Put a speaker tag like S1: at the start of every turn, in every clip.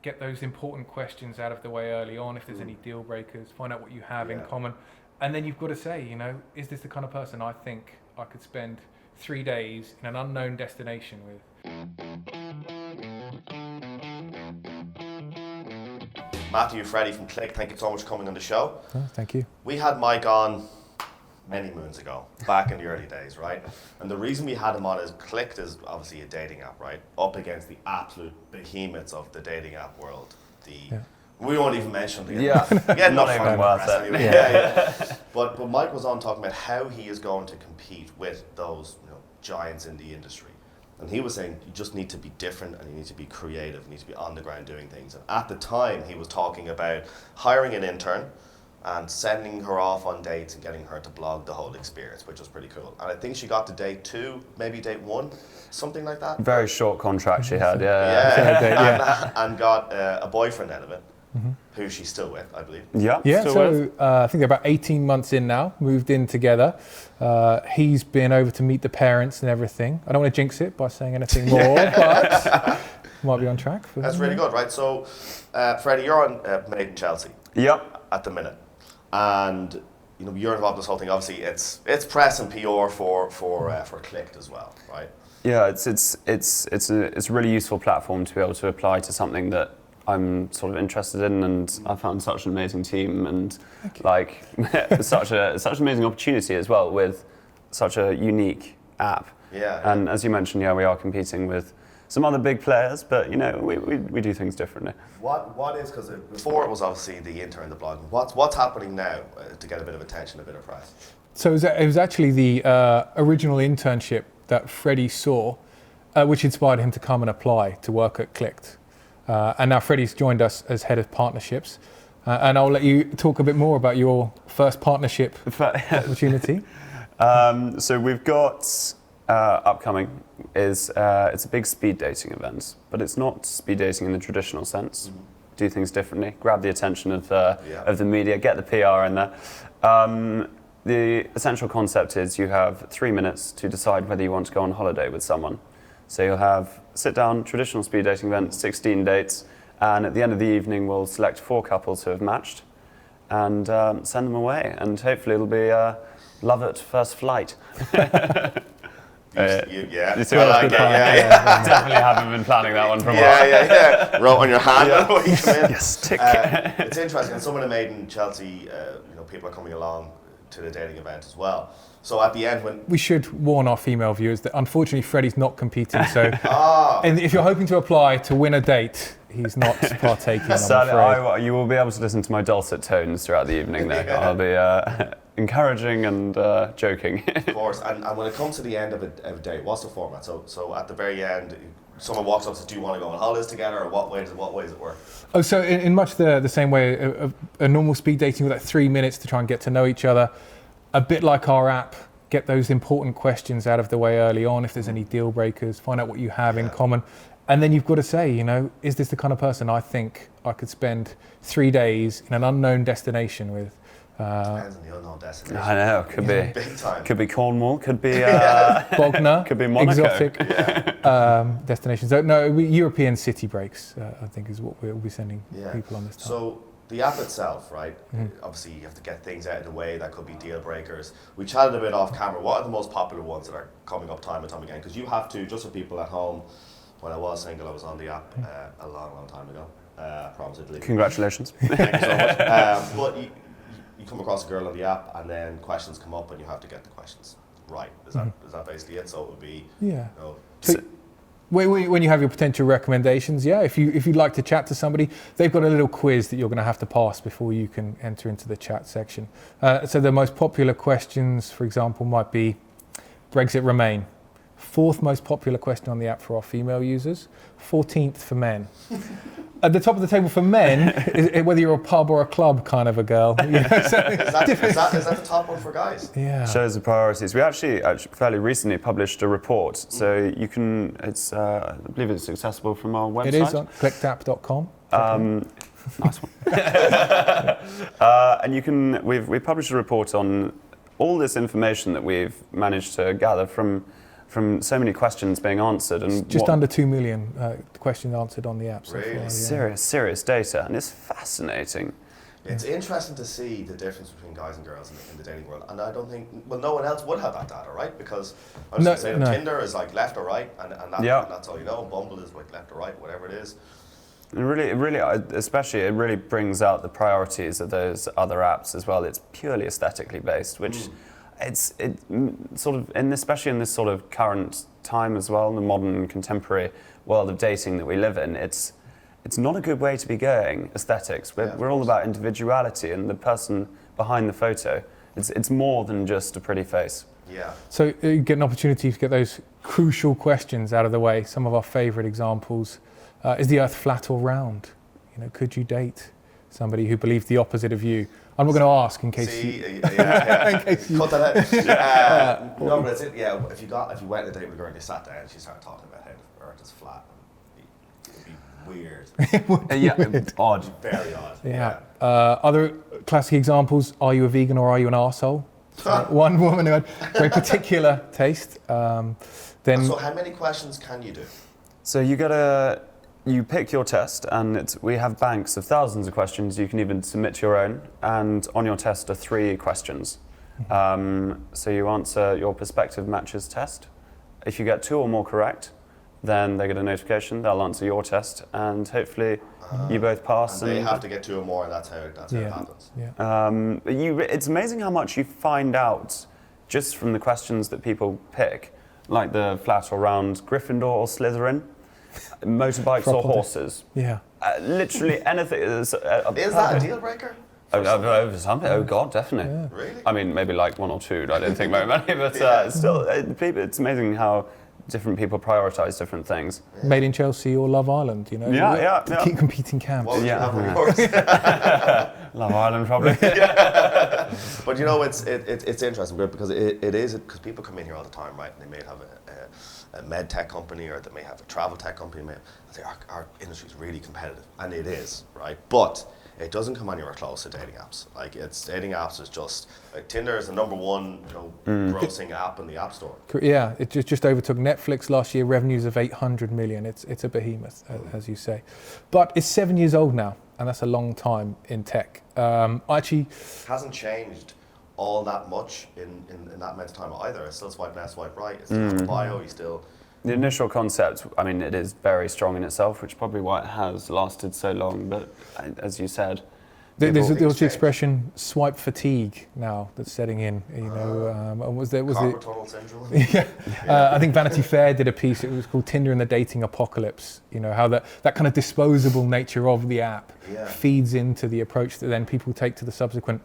S1: get those important questions out of the way early on, if there's any deal breakers, find out what you have in common. And then you've got to say, is this the kind of person I think I could spend 3 days in an unknown destination with?
S2: Matthew, Freddie from Click, thank you so much for coming on the show.
S3: Oh, thank you.
S2: We had Mike on many moons ago, back in the early days, right? And the reason we had him on is Click is obviously a dating app, right? Up against the absolute behemoths of the dating app world. We won't even mention the
S4: not even worth it.
S2: Anyway. But Mike was on talking about how he is going to compete with those giants in the industry. And he was saying you just need to be different and you need to be creative, you need to be on the ground doing things. And at the time he was talking about hiring an intern and sending her off on dates and getting her to blog the whole experience, which was pretty cool. And I think she got to date 2, maybe date 1, something like that.
S4: Very short contract she had,
S2: and got a boyfriend out of it, who she's still with, I believe.
S3: Yeah, so I think they're about 18 months in now, moved in together. He's been over to meet the parents and everything. I don't want to jinx it by saying anything more, but might be on track.
S2: That's really good, right? So, Freddie, you're on Made in Chelsea.
S4: Yep.
S2: At the minute, and you're involved in this whole thing. Obviously, it's press and PR for Clicked as well, right?
S4: Yeah, it's a really useful platform to be able to apply to something that I'm sort of interested in, and I found such an amazing team and such an amazing opportunity as well with such a unique app.
S2: Yeah.
S4: And as you mentioned, we are competing with some other big players, but we do things differently.
S2: What is, because before it was obviously the intern, the blog. What's happening now to get a bit of attention, a bit of press?
S3: So it was actually the original internship that Freddie saw, which inspired him to come and apply to work at Clicked. And now Freddie's joined us as head of partnerships. And I'll let you talk a bit more about your first partnership opportunity.
S4: So we've got upcoming is it's a big speed dating event, but it's not speed dating in the traditional sense. Do things differently, grab the attention of the media, get the PR in there. The essential concept is you have 3 minutes to decide whether you want to go on holiday with someone. So you'll have sit down, traditional speed dating event, 16 dates, and at the end of the evening we'll select 4 couples who have matched and send them away, and hopefully it'll be love at first flight.
S2: You
S4: see what I like? Definitely haven't been planning that one for a while.
S2: Wrote on your hand.
S4: Yes, tick.
S2: It's interesting. And some of the Made in Chelsea, people are coming along to the dating event as well. So at the end, when
S3: we should warn our female viewers that unfortunately Freddie's not competing. So, and if you're hoping to apply to win a date, he's not partaking.
S4: Sadly, you will be able to listen to my dulcet tones throughout the evening. There, I'll be encouraging and joking.
S2: Of course. And when it comes to the end of a date, what's the format? So at the very end, someone walks up and says, "Do you want to go on holidays together?" Or what way does it work?
S3: Oh, so in much the same way, a normal speed dating with like 3 minutes to try and get to know each other. A bit like our app, get those important questions out of the way early on, if there's any deal breakers, find out what you have in common. And then you've got to say, is this the kind of person I think I could spend 3 days in an unknown destination with?
S2: Depends on the unknown destination.
S4: I know, could be
S2: big time.
S4: Could be Cornwall, could be
S3: Bognor,
S4: could be Monaco.
S3: Exotic destinations. So, no, European city breaks, I think, is what we'll be sending people on this time.
S2: So the app itself, right? Obviously, you have to get things out of the way. That could be deal breakers. We chatted a bit off camera. What are the most popular ones that are coming up time and time again? Because you have to, just for people at home, when I was single, I was on the app a long time ago. Promptedly.
S4: Congratulations.
S2: Thank you so much. But you come across a girl on the app, and then questions come up, and you have to get the questions right. Is that basically it? So it would be
S3: So when you have your potential recommendations, if you'd like to chat to somebody, they've got a little quiz that you're going to have to pass before you can enter into the chat section. So the most popular questions, for example, might be Brexit Remain. 4th most popular question on the app for our female users, 14th for men. At the top of the table for men is whether you're a pub or a club kind of a girl.
S2: Is that the top one for guys?
S3: Yeah.
S4: Shows the priorities. We actually fairly recently published a report, so you can. I believe it's accessible from our website.
S3: It is on clickedapp.com.
S4: Nice one. And we published a report on all this information that we've managed to gather from from so many questions being answered. And
S3: just under 2 million questions answered on the app. So
S2: Really?
S3: far,
S4: serious data, and it's fascinating.
S2: It's interesting to see the difference between guys and girls in the dating world, and I don't think, well, no one else would have that data, right? Because I was going to say that Tinder is like left or right, and that's all you know. Bumble is like left or right, whatever it is.
S4: It really, especially, it really brings out the priorities of those other apps as well. It's purely aesthetically based, which sort of, especially in this sort of current time as well, in the modern contemporary world of dating that we live in, it's not a good way to be going, aesthetics. We're all about individuality and the person behind the photo. It's more than just a pretty face.
S2: Yeah.
S3: So you get an opportunity to get those crucial questions out of the way. Some of our favourite examples. Is the earth flat or round? You know, could you date somebody who believed the opposite of you? I'm not going to ask in case
S2: in case you cut that out. No, but it's it. Yeah, if you went on a date with a girl and you sat down and she started talking about how the earth is flat, it'd be weird.
S4: Odd.
S2: Very odd.
S3: Yeah. Other classic examples: are you a vegan or are you an arsehole? One woman who had very particular taste. Then.
S2: So how many questions can you do?
S4: So you pick your test, and we have banks of thousands of questions. You can even submit your own, and on your test are 3 questions. So you answer your perspective matches test. If you get 2 or more correct, then they get a notification. They'll answer your test, and hopefully you both pass.
S2: And they have to get 2 or more, and that's how it happens.
S3: Yeah.
S4: It's amazing how much you find out just from the questions that people pick, like the flat or round, Gryffindor or Slytherin. Motorbikes or horses?
S3: Yeah.
S4: Literally anything.
S2: Is that a deal breaker?
S4: Over something? Oh God, definitely.
S3: Yeah.
S2: Really?
S4: I mean, maybe like 1 or 2. I don't think very many, but still, it's amazing how different people prioritise different things.
S3: Made in Chelsea or Love Island, you know?
S4: Yeah.
S3: Keep competing camps.
S2: What would you have on yours?
S4: Love Island, probably.
S2: But you know, it's interesting because it is, because people come in here all the time, right? And they may have a med tech company, or they may have a travel tech company. Our industry is really competitive, and it is, right? But it doesn't come anywhere close to dating apps. Like, dating apps is just like Tinder is the #1, grossing app in the App Store.
S3: Yeah, it just overtook Netflix last year. Revenues of 800 million. It's a behemoth, as you say, but it's 7 years old now, and that's a long time in tech. Actually,
S2: hasn't changed all that much in that amount of time either. It's still swipe left, swipe right. It's still on bio. You still.
S4: The initial concept, I mean, it is very strong in itself, which is probably why it has lasted so long. But as you said,
S3: there's the expression "swipe fatigue" now that's setting in. You know, was
S2: carpal tunnel syndrome?
S3: Yeah. I think Vanity Fair did a piece. It was called "Tinder and the Dating Apocalypse." You know, how that kind of disposable nature of the app feeds into the approach that then people take to the subsequent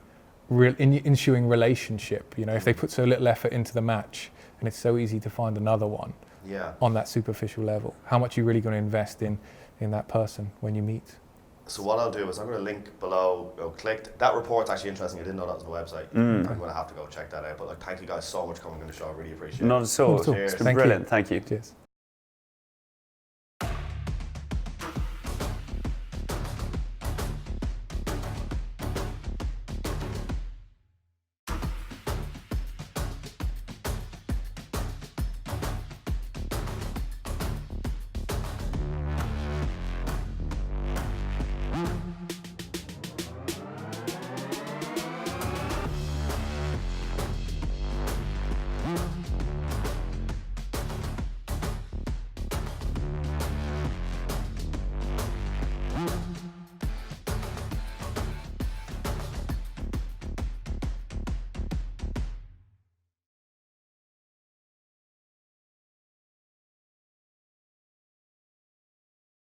S3: ensuing relationship. You know, if they put so little effort into the match, and it's so easy to find another one.
S2: Yeah.
S3: On that superficial level, how much are you really going to invest in that person when you meet?
S2: So what I'll do is I'm going to link below. Click that report's actually interesting. I didn't know that was on the website. I'm going to have to go check that out. But thank you guys so much for coming on the show. I really appreciate it.
S4: Not at all.
S2: Cheers.
S4: It's been brilliant. Thank you.
S3: Cheers.